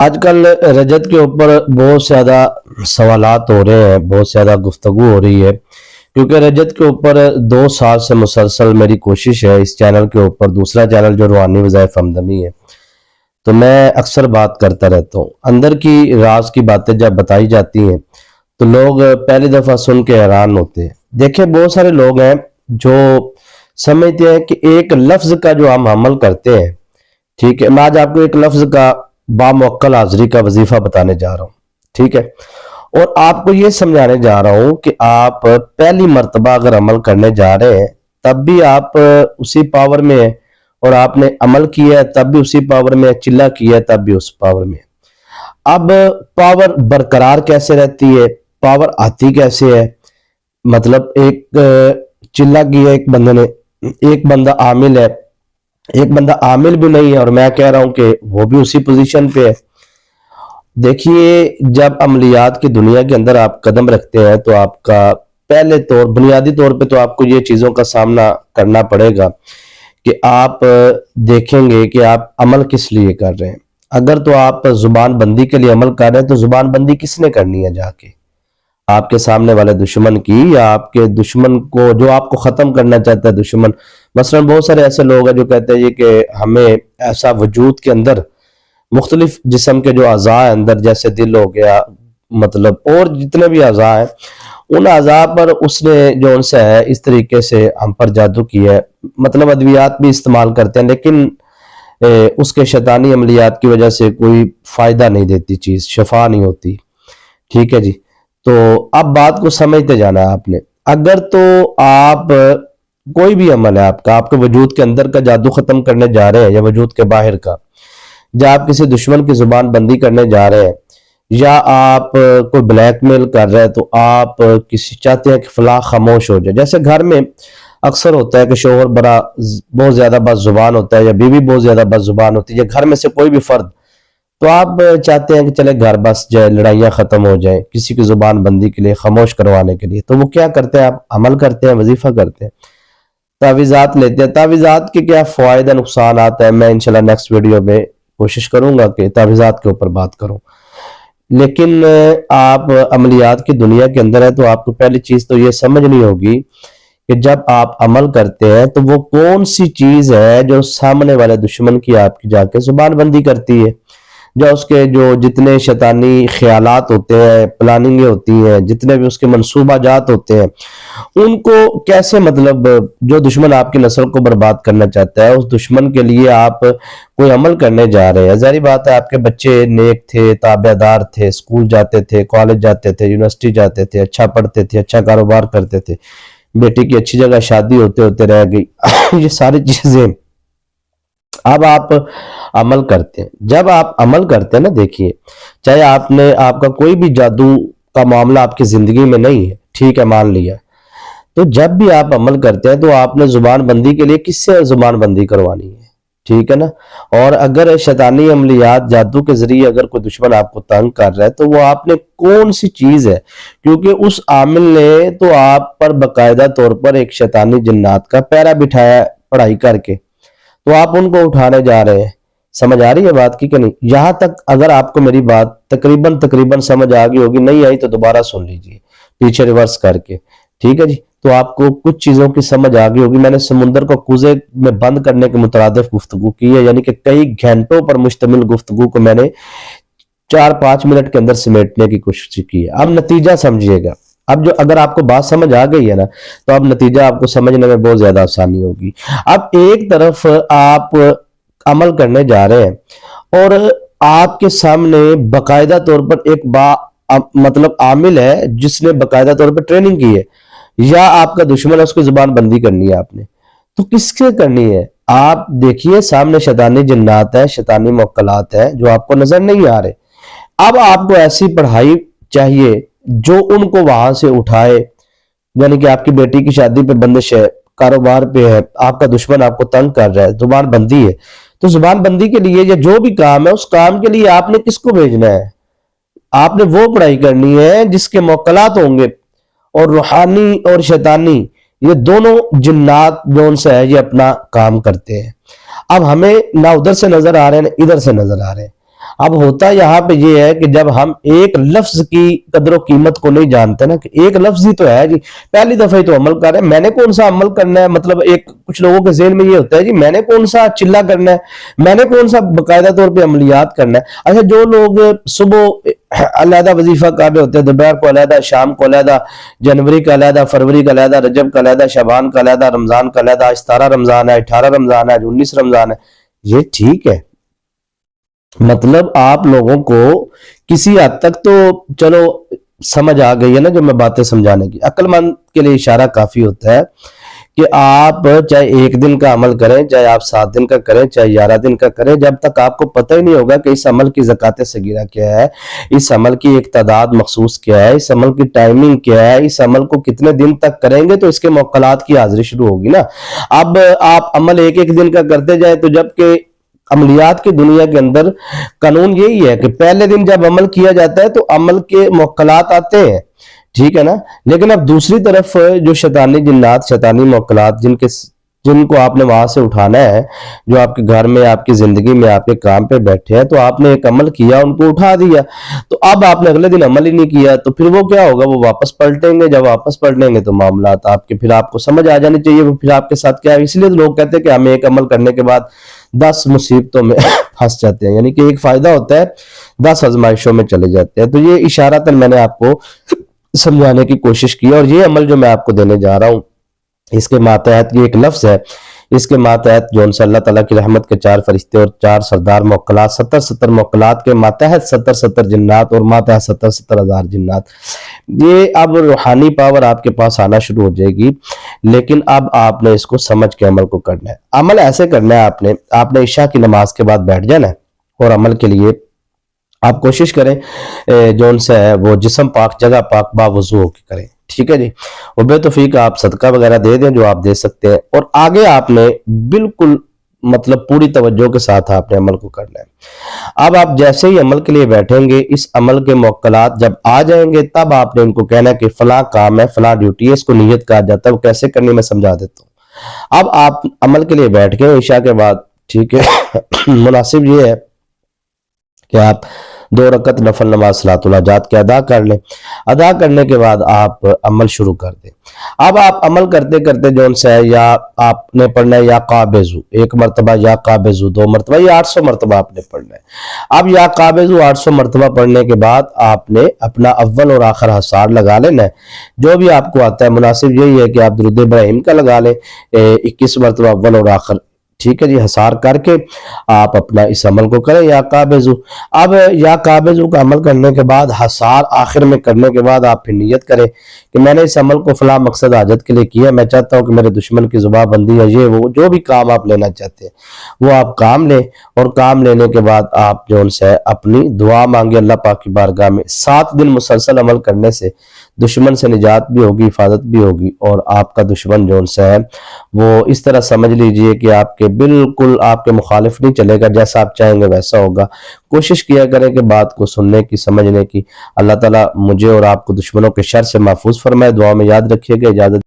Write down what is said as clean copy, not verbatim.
آج کل رجت کے اوپر بہت زیادہ سوالات ہو رہے ہیں، بہت زیادہ گفتگو ہو رہی ہے، کیونکہ رجت کے اوپر 2 سال سے مسلسل میری کوشش ہے اس چینل کے اوپر، دوسرا چینل جو روحانی وظائف ہمدمی ہے، تو میں اکثر بات کرتا رہتا ہوں۔ اندر کی راز کی باتیں جب بتائی جاتی ہیں تو لوگ پہلی دفعہ سن کے حیران ہوتے ہیں۔ دیکھیں، بہت سارے لوگ ہیں جو سمجھتے ہیں کہ ایک لفظ کا جو ہم عمل کرتے ہیں، ٹھیک ہے، میں آج آپ کو ایک لفظ کا باموکل حاضری کا وظیفہ بتانے جا رہا ہوں، ٹھیک ہے، اور آپ کو یہ سمجھانے جا رہا ہوں کہ آپ پہلی مرتبہ اگر عمل کرنے جا رہے ہیں تب بھی آپ اسی پاور میں ہیں، اور آپ نے عمل کیا ہے تب بھی اسی پاور میں ہے، چلہ کیا ہے تب بھی اس پاور میں ہے۔ اب پاور برقرار کیسے رہتی ہے، پاور آتی کیسے ہے؟ مطلب ایک چلہ کیا ایک بندے نے، ایک بندہ عامل ہے، ایک بندہ عامل بھی نہیں ہے، اور میں کہہ رہا ہوں کہ وہ بھی اسی پوزیشن پہ ہے۔ دیکھیے، جب عملیات کی دنیا کے اندر آپ قدم رکھتے ہیں تو آپ کا پہلے بنیادی طور پہ تو آپ کو یہ چیزوں کا سامنا کرنا پڑے گا کہ آپ دیکھیں گے کہ آپ عمل کس لیے کر رہے ہیں۔ اگر تو آپ زبان بندی کے لیے عمل کر رہے ہیں تو زبان بندی کس نے کرنی ہے؟ جا کے آپ کے سامنے والے دشمن کی، یا آپ کے دشمن کو جو آپ کو ختم کرنا چاہتا ہے دشمن۔ مثلا بہت سارے ایسے لوگ ہیں جو کہتے ہیں کہ ہمیں ایسا وجود کے اندر مختلف جسم کے جو اعضاء ہیں اندر، جیسے دل ہو گیا، مطلب اور جتنے بھی اعضاء ہیں، ان اعضاء پر اس نے جو ان سے ہے اس طریقے سے ہم پر جادو کیا ہے، مطلب ادویات بھی استعمال کرتے ہیں، لیکن اس کے شیطانی عملیات کی وجہ سے کوئی فائدہ نہیں دیتی، چیز شفا نہیں ہوتی، ٹھیک ہے جی۔ تو اب بات کو سمجھتے جانا ہے آپ نے۔ اگر تو آپ کوئی بھی عمل ہے آپ کا، آپ کے وجود کے اندر کا جادو ختم کرنے جا رہے ہیں یا وجود کے باہر کا، یا آپ کسی دشمن کی زبان بندی کرنے جا رہے ہیں، یا آپ کوئی بلیک میل کر رہے ہیں، تو آپ کسی چاہتے ہیں کہ فلاں خاموش ہو جائے۔ جیسے گھر میں اکثر ہوتا ہے کہ شوہر بہت زیادہ بد زبان ہوتا ہے، یا بیوی بہت زیادہ بد زبان ہوتی ہے، یا گھر میں سے کوئی بھی فرد، تو آپ چاہتے ہیں کہ چلے گھر بس جائے، لڑائیاں ختم ہو جائیں، کسی کی زبان بندی کے لیے، خاموش کروانے کے لیے، تو وہ کیا کرتے ہیں؟ آپ عمل کرتے ہیں، وظیفہ کرتے ہیں، تعویذات لیتے ہیں۔ تعویذات کے کیا فوائد و نقصانات ہیں، میں انشاءاللہ نیکسٹ ویڈیو میں کوشش کروں گا کہ تعویذات کے اوپر بات کروں۔ لیکن آپ عملیات کی دنیا کے اندر ہے تو آپ کو پہلی چیز تو یہ سمجھنی ہوگی کہ جب آپ عمل کرتے ہیں تو وہ کون سی چیز ہے جو سامنے والے دشمن کی آپ کی جا کے زبان بندی کرتی ہے، جو اس کے جو جتنے شیطانی خیالات ہوتے ہیں، پلاننگیں ہوتی ہیں، جتنے بھی اس کے منصوبہ جات ہوتے ہیں، ان کو کیسے، مطلب جو دشمن آپ کی نسل کو برباد کرنا چاہتا ہے، اس دشمن کے لیے آپ کوئی عمل کرنے جا رہے ہیں۔ ظاہری بات ہے، آپ کے بچے نیک تھے، تابع دار تھے، اسکول جاتے تھے، کالج جاتے تھے، یونیورسٹی جاتے تھے، اچھا پڑھتے تھے، اچھا کاروبار کرتے تھے، بیٹی کی اچھی جگہ شادی ہوتے ہوتے رہ گئی یہ ساری چیزیں اب آپ عمل کرتے ہیں۔ جب آپ عمل کرتے ہیں نا، دیکھیے، چاہے آپ کا کوئی بھی جادو کا معاملہ آپ کی زندگی میں نہیں ہے، ٹھیک ہے، مان لیا، تو جب بھی آپ عمل کرتے ہیں تو آپ نے زبان بندی کے لیے کس سے زبان بندی کروانی ہے، ٹھیک ہے نا؟ اور اگر شیطانی عملیات جادو کے ذریعے اگر کوئی دشمن آپ کو تنگ کر رہا ہے تو وہ آپ نے کون سی چیز ہے، کیونکہ اس عامل نے تو آپ پر باقاعدہ طور پر ایک شیطانی جنات کا پیرا بٹھایا پڑھائی کر کے، تو آپ ان کو اٹھانے جا رہے ہیں۔ سمجھ آ رہی ہے بات کی کہ نہیں؟ یہاں تک اگر آپ کو میری بات تقریباً سمجھ آ گئی ہوگی، نہیں آئی تو دوبارہ سن لیجیے پیچھے ریورس کر کے، ٹھیک ہے جی؟ تو آپ کو کچھ چیزوں کی سمجھ آ گئی ہوگی۔ میں نے سمندر کو کوزے میں بند کرنے کے مترادف گفتگو کی ہے، یعنی کہ کئی گھنٹوں پر مشتمل گفتگو کو میں نے 4-5 منٹ کے اندر سمیٹنے کی کوشش کی ہے۔ اب نتیجہ سمجھیے گا۔ اب اگر آپ کو بات سمجھ آ گئی ہے نا، تو اب نتیجہ آپ کو سمجھنے میں بہت زیادہ آسانی ہوگی۔ اب ایک طرف آپ عمل کرنے جا رہے ہیں اور آپ کے سامنے باقاعدہ طور پر ایک مطلب عامل ہے جس نے باقاعدہ طور پر ٹریننگ کی ہے، یا آپ کا دشمن ہے، اس کی زبان بندی کرنی ہے آپ نے، تو کس سے کرنی ہے؟ آپ دیکھیے، سامنے شیطانی جنات ہے، شیطانی موکلات ہے جو آپ کو نظر نہیں آ رہے۔ اب آپ کو ایسی پڑھائی چاہیے جو ان کو وہاں سے اٹھائے، یعنی کہ آپ کی بیٹی کی شادی پہ بندش ہے، کاروبار پہ ہے، آپ کا دشمن آپ کو تنگ کر رہا ہے، زبان بندی ہے، تو زبان بندی کے لیے یا جو بھی کام ہے، اس کام کے لیے آپ نے کس کو بھیجنا ہے؟ آپ نے وہ پڑھائی کرنی ہے جس کے موکلات ہوں گے، اور روحانی اور شیطانی یہ دونوں جنات جو ان سے ہے یہ اپنا کام کرتے ہیں۔ اب ہمیں نہ ادھر سے نظر آ رہے ہیں نہ ادھر سے نظر آ رہے ہیں۔ اب ہوتا یہاں پہ یہ ہے کہ جب ہم ایک لفظ کی قدر و قیمت کو نہیں جانتے نا، کہ ایک لفظ ہی تو ہے جی، پہلی دفعہ ہی تو عمل کر رہے ہیں، میں نے کون سا عمل کرنا ہے، مطلب ایک کچھ لوگوں کے ذہن میں یہ ہوتا ہے جی میں نے کون سا چلہ کرنا ہے، میں نے کون سا باقاعدہ طور پہ عملیات کرنا ہے۔ اچھا جو لوگ صبح علیحدہ وظیفہ کر رہے ہوتے ہیں، دوپہر کو علیحدہ، شام کو علیحدہ، جنوری کا علیحدہ، فروری کا علیحدہ، رجب کا علیحدہ، شعبان کا علیحدہ، رمضان کا علیحدہ، 17 رمضان ہے، 18 رمضان ہے، 19 رمضان ہے، یہ ٹھیک ہے، مطلب آپ لوگوں کو کسی حد تک تو چلو سمجھ آ گئی ہے نا جو میں باتیں سمجھانے کی، عقل مند کے لیے اشارہ کافی ہوتا ہے کہ آپ چاہے ایک دن کا عمل کریں، چاہے آپ 7 دن کا کریں، چاہے 11 دن کا کریں، جب تک آپ کو پتہ ہی نہیں ہوگا کہ اس عمل کی زکوٰۃ صغیرہ کیا ہے، اس عمل کی ایک تعداد مخصوص کیا ہے، اس عمل کی ٹائمنگ کیا ہے، اس عمل کو کتنے دن تک کریں گے تو اس کے موکلات کی حاضری شروع ہوگی نا۔ اب آپ عمل ایک ایک دن کا کرتے جائیں تو جبکہ عملیات کی دنیا کے اندر قانون یہی ہے کہ پہلے دن جب عمل کیا جاتا ہے تو عمل کے موکلات آتے ہیں، ٹھیک ہے نا، لیکن اب دوسری طرف جو شیطانی جنات، شیطانی موکلات جن کو آپ نے وہاں سے اٹھانا ہے، جو آپ کے گھر میں، آپ کی زندگی میں، آپ کے کام پہ بیٹھے ہیں، تو آپ نے ایک عمل کیا، ان کو اٹھا دیا، تو اب آپ نے اگلے دن عمل ہی نہیں کیا، تو پھر وہ کیا ہوگا، وہ واپس پلٹیں گے، جب واپس پلٹیں گے تو معاملات آپ کے، پھر آپ کو سمجھ آ جانی چاہیے وہ پھر آپ کے ساتھ کیا ہے۔ اس لیے لوگ کہتے ہیں کہ ہم ایک عمل کرنے کے بعد 10 مصیبتوں میں پھنس جاتے ہیں، یعنی کہ ایک فائدہ ہوتا ہے 10 آزمائشوں میں چلے جاتے ہیں۔ تو یہ اشارتاً میں نے آپ کو سمجھانے کی کوشش کی، اور یہ عمل جو میں آپ کو دینے جا رہا ہوں اس کے ماتحت یہ ایک لفظ ہے، اس کے ماتحت جو ان سے اللہ تعالیٰ کی رحمت کے 4 فرشتے اور 4 سردار موکلات، 70 موکلات کے ماتحت 70 جنات اور ماتحت 70 ہزار جنات، یہ اب روحانی پاور آپ کے پاس آنا شروع ہو جائے گی، لیکن اب آپ نے اس کو سمجھ کے عمل کو کرنا ہے۔ عمل ایسے کرنا ہے، آپ نے عشاء کی نماز کے بعد بیٹھ جانا ہے، اور عمل کے لیے آپ کوشش کریں جو ان سے ہے وہ جسم پاک، جگہ پاک، باوضو ہو کے کریں، ٹھیک ہے جی، اور بے توفیق آپ صدقہ وغیرہ دے دیں جو آپ دے سکتے ہیں، اور آگے آپ نے بالکل مطلب پوری توجہ کے ساتھ آپ نے عمل کو کرنا ہے۔ اب آپ جیسے ہی عمل کے لیے بیٹھیں گے، اس عمل کے موکلات جب آ جائیں گے تب آپ نے ان کو کہنا ہے کہ فلاں کام ہے، فلاں ڈیوٹی ہے، اس کو نیت کہا جاتا ہے، وہ کیسے کرنی میں سمجھا دیتا ہوں۔ اب آپ عمل کے لیے بیٹھ گئے عشاء کے بعد، ٹھیک ہے، مناسب یہ ہے کہ آپ 2 رکعت نفل نماز صلاۃ الحاجات کے ادا کر لیں، ادا کرنے کے بعد آپ عمل شروع کر دیں۔ اب آپ عمل کرتے کرتے جو ان سے ہے، یا آپ نے پڑھنا ہے یا قابضو 1 مرتبہ، یا قابضو 2 مرتبہ، یا 800 مرتبہ آپ نے پڑھنا ہے۔ اب یا قابضو 800 مرتبہ پڑھنے کے بعد آپ نے اپنا اول اور آخر حصار لگا لینا ہے، جو بھی آپ کو آتا ہے۔ مناسب یہی ہے کہ آپ درود ابراہیم کا لگا لیں 21 مرتبہ اول اور آخر، ٹھیک ہے جی، حصار کر کے آپ اپنا اس عمل کو کریں یا قابضو۔ اب یا قابضو کا عمل کرنے کے بعد، حصار آخر میں کرنے کے بعد آپ پھر نیت کریں کہ میں نے اس عمل کو فلاں مقصد حاجت کے لیے کیا، میں چاہتا ہوں کہ میرے دشمن کی زباں بندی ہے، یہ وہ جو بھی کام آپ لینا چاہتے ہیں وہ آپ کام لیں، اور کام لینے کے بعد آپ جو ان سے اپنی دعا مانگے اللہ پاک کی بارگاہ میں۔ 7 دن مسلسل عمل کرنے سے دشمن سے نجات بھی ہوگی، حفاظت بھی ہوگی، اور آپ کا دشمن جو ان سے ہے وہ اس طرح سمجھ لیجئے کہ آپ کے بالکل آپ کے مخالف نہیں چلے گا، جیسا آپ چاہیں گے ویسا ہوگا۔ کوشش کیا کریں کہ بات کو سننے کی، سمجھنے کی۔ اللہ تعالیٰ مجھے اور آپ کو دشمنوں کے شر سے محفوظ فرمائے۔ دعا میں یاد رکھیے گا۔ اجازت